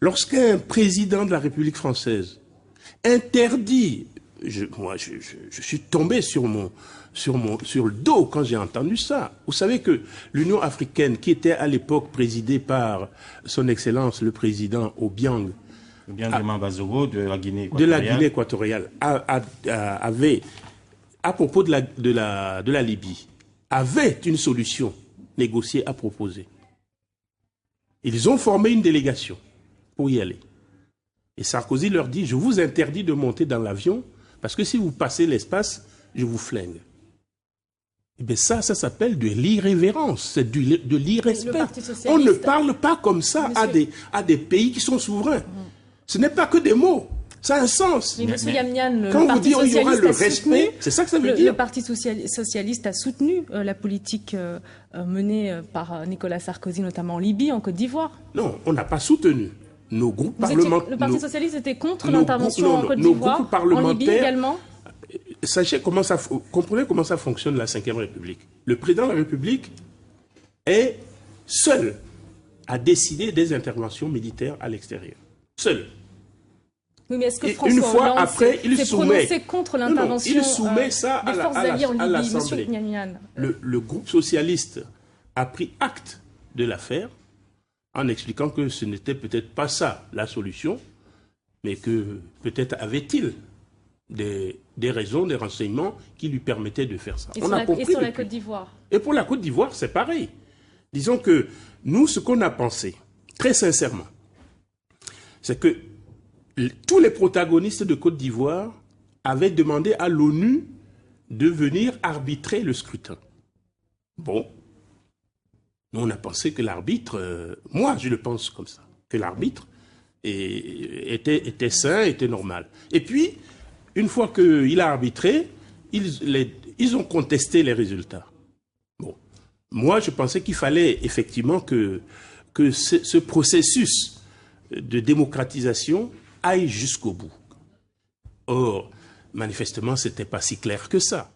Lorsqu'un président de la République française interdit, moi je suis tombé sur le dos quand j'ai entendu ça. Vous savez que l'Union africaine, qui était à l'époque présidée par son Excellence le président Obiang, de la Guinée équatoriale, avait, à propos de la Libye, avait une solution négociée à proposer. Ils ont formé une délégation pour y aller. Et Sarkozy leur dit, je vous interdis de monter dans l'avion, parce que si vous passez l'espace, je vous flingue. Eh bien ça s'appelle de l'irrévérence, c'est de l'irrespect. On ne parle pas comme ça à des pays qui sont souverains. Ce n'est pas que des mots, ça a un sens. Mais M. Yamnian, quand vous dites qu'il y aura le respect, c'est ça que ça veut dire. Le Parti socialiste a soutenu la politique menée par Nicolas Sarkozy, notamment en Libye, en Côte d'Ivoire. Non, on n'a pas soutenu. Nos groupes parlementaires... Le Parti socialiste était contre l'intervention en Côte d'Ivoire, en Libye également. Sachez comprenez comment ça fonctionne la Ve République. Le président de la République est seul à décider des interventions militaires à l'extérieur. Seul. Oui, mais est-ce que François Hollande s'est prononcé contre l'intervention il soumet ça à l'Assemblée. Le groupe socialiste a pris acte de l'affaire en expliquant que ce n'était peut-être pas ça la solution, mais que peut-être avait-il des raisons, des renseignements qui lui permettaient de faire ça. Et sur la Côte d'Ivoire? Et pour la Côte d'Ivoire, c'est pareil. Disons que nous, ce qu'on a pensé, très sincèrement, c'est que tous les protagonistes de Côte d'Ivoire avaient demandé à l'ONU de venir arbitrer le scrutin. Bon, nous on a pensé que l'arbitre, moi je le pense comme ça, que l'arbitre était sain, était normal. Et puis, une fois qu'il a arbitré, ils ont contesté les résultats. Bon, moi je pensais qu'il fallait effectivement que ce processus de démocratisation aille jusqu'au bout. Or, manifestement, ce n'était pas si clair que ça.